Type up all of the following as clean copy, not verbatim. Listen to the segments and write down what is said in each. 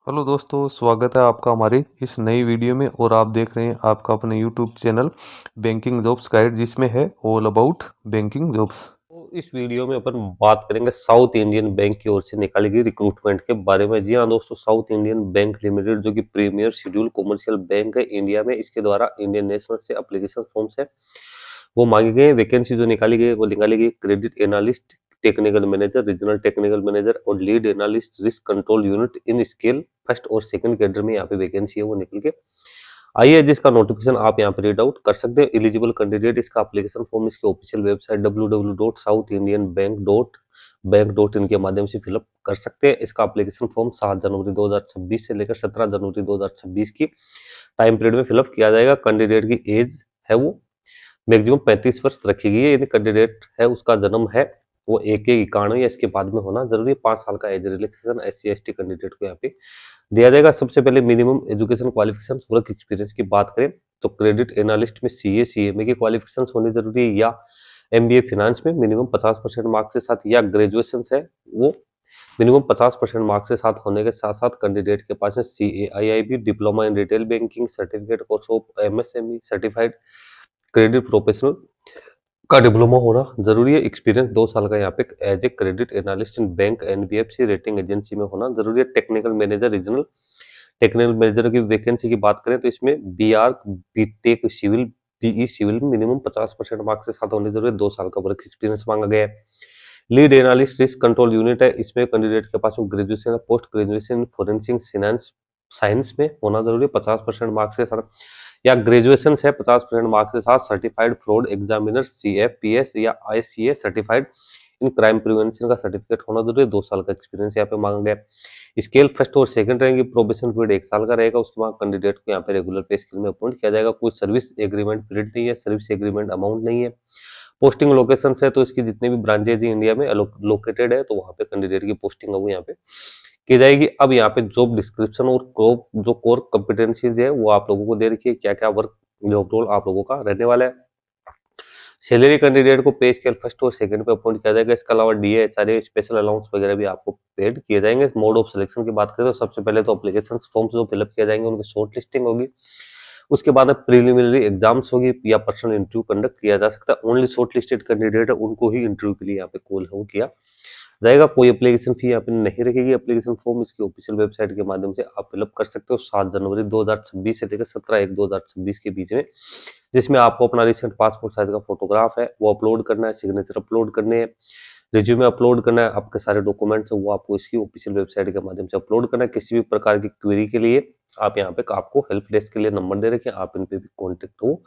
Hello दोस्तों, स्वागत है आपका हमारी इस नई वीडियो में। और आप देख रहे हैं आपका अपने YouTube channel banking jobs guide, जिसमें है ऑल अबाउट बैंकिंग जॉब्स। तो इस वीडियो में अपन बात करेंगे साउथ इंडियन बैंक की ओर से निकाली गई रिक्रूटमेंट के बारे में। जी हाँ दोस्तों, साउथ इंडियन बैंक लिमिटेड जो कि प्रीमियर शेड्यूल कॉमर्शियल बैंक है इंडिया में, इसके द्वारा इंडियन नेशनल से एप्लीकेशन फॉर्म्स है वो मांगी गई है। वैकेंसी जो निकाली गई है वो निकाली गई credit analyst, technical manager, regional technical manager और lead analyst risk control unit in scale first और सेकंड कैडर में यहाँ पे वैकेंसी है वो निकल के आइए। जिसका नोटिफिकेशन आप यहाँ पे रीड आउट कर सकते हैं। एलिजिबल कैंडिडेट इसका एप्लीकेशन फॉर्म इसके ऑफिशियल वेबसाइट www.southindianbank.bank.in के माध्यम से फिलअप कर सकते हैं। इसका एप्लीकेशन फॉर्म 7 जनवरी 2026 से लेकर 17 जनवरी 2026 की टाइम पीरियड में फिलअप किया जाएगा। कैंडिडेट की एज है वो मैक्सिमम 35 वर्ष रखी गई है। यदि कैंडिडेट है उसका जन्म है वो 1/1/91 या इसके बाद में होना जरूरी है। 5 साल का age relaxation SC ST candidate को यहाँ पे दिया जाएगा। सबसे पहले minimum education qualification work experience की बात करें तो क्रेडिट एनालिस्ट में CA CMA की क्वालिफिकेशन होनी जरूरी है, या MBA फिनांस में मिनिमम 50% मार्क्स के साथ, या ग्रेजुएशन है वो मिनिमम 50% मार्क्स के साथ होने के साथ साथ कैंडिडेट के पास में CAIIB diploma in retail banking certificate course of MSME certified credit professional का डिप्लोमा होना जरूरी है। एक्सपीरियंस 2 साल का यहाँ पे as a credit analyst in bank NBFC rating agency में होना जरूरी है। Technical manager, regional technical manager की वैकेंसी की बात करें तो इसमें BR BTech civil BE civil में मिनिमम 50% मार्क्स के साथ होने जरूरी है। 2 साल का वर्क एक्सपीरियंस मांगा गया है। Lead analyst risk control unit है, इसमें कैंडिडेट के पास graduation post graduation forensic science में होना जरूरी है 50% मार्क्स के साथ, या ग्रेजुएशन है 50% मार्क्स के साथ सर्टिफाइड फ्रॉड एग्जामिनर CFPS या ICA certified in crime prevention का सर्टिफिकेट होना जरूरी है। 2 साल का एक्सपीरियंस यहाँ पे मांगा गया। स्केल फर्स्ट और सेकंड रहेंगे। प्रोबेशन पीरियड 1 साल का रहेगा। उसके बाद कैंडिडेट को यहाँ पे रेगुलर पे स्केल में अपॉइंट किया जाएगा। कोई सर्विस एग्रीमेंट पीरियड नहीं है, सर्विस एग्रीमेंट अमाउंट नहीं है। पोस्टिंग लोकेशन है तो इसकी जितने भी ब्रांचेज इंडिया में लोकेटेड है तो वहाँ पे कैंडिडेट की पोस्टिंग है वो यहाँ पे की जाएगी। अब यहाँ पे जॉब डिस्क्रिप्शन और जो कोर कॉम्पिटेंसीज है वो आप लोगों को दे रखी है, क्या क्या वर्क जॉब रोल आप लोगों का रहने वाला है। सैलरी कैंडिडेट को पे स्केल फर्स्ट और सेकंड पे अपॉइंट किया जाएगा। इसके अलावा DA सारे स्पेशल अलाउंस वगैरह भी आपको पेड किए जाएंगे। मोड ऑफ सिलेक्शन की बात करें तो सबसे पहले तो एप्लीकेशन फॉर्म्स जो फिलअप किए जाएंगे उनकी शॉर्ट लिस्टिंग होगी। उसके बाद प्रीलिमिनरी एग्जाम्स होगी या पर्सनल इंटरव्यू कंडक्ट किया जा सकता है। ओनली शॉर्ट लिस्टेड कैंडिडेट है उनको ही इंटरव्यू के लिए यहाँ पे कॉल हो किया जाएगा। कोई एप्लीकेशन फी यहाँ पे नहीं रखेगी। एप्लीकेशन फॉर्म इसकी ऑफिशियल वेबसाइट के माध्यम से आप फिलअप कर सकते हो 7 जनवरी 2026 से लेकर 17/1/2026 के बीच में, जिसमें आपको अपना रिसेंट पासपोर्ट साइज का फोटोग्राफ है वो अपलोड करना है, सिग्नेचर अपलोड करने हैं, रिज्यूमे अपलोड करना है, आपके सारे डॉक्यूमेंट्स है वो आपको इसकी ऑफिशियल वेबसाइट के माध्यम से अपलोड करना है। किसी भी प्रकार की क्वेरी के लिए आप यहाँ पे आपको हेल्प डेस्क के लिए नंबर दे रखे हैं, आप इन पे भी कॉन्टेक्ट हो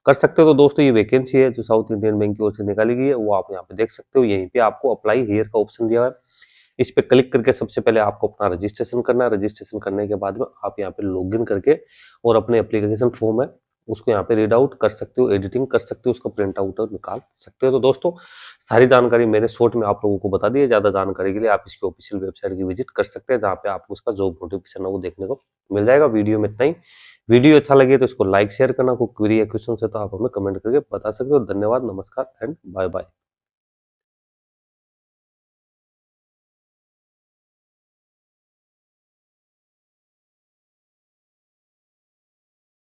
कर सकते हो। तो दोस्तों ये वैकेंसी है जो साउथ इंडियन बैंक की ओर से निकाली गई है वो आप यहाँ पे देख सकते हो। यहीं पे आपको अप्लाई हियर का ऑप्शन दिया है, इस पे क्लिक करके सबसे पहले आपको अपना रजिस्ट्रेशन करना है। रजिस्ट्रेशन करने के बाद में आप यहाँ पे लॉगिन करके और अपने एप्लीकेशन फॉर्म है उसको यहाँ पे रीड आउट कर सकते हो, एडिटिंग कर सकते हो, उसका प्रिंट आउट और निकाल सकते हो। तो दोस्तों सारी जानकारी मैंने शॉर्ट में आप लोगों को बता दी है। ज्यादा जानकारी के लिए आप इसकी ऑफिशियल वेबसाइट की विजिट कर सकते हैं, जहाँ पे आपको उसका जॉब नोटिफिकेशन है वो देखने को मिल जाएगा। वीडियो में इतना ही। वीडियो अच्छा लगे तो इसको लाइक शेयर करना। कोई क्वेरी या क्वेश्चन है तो आप हमें कमेंट करके बता सकते हो। धन्यवाद, नमस्कार एंड बाय बाय।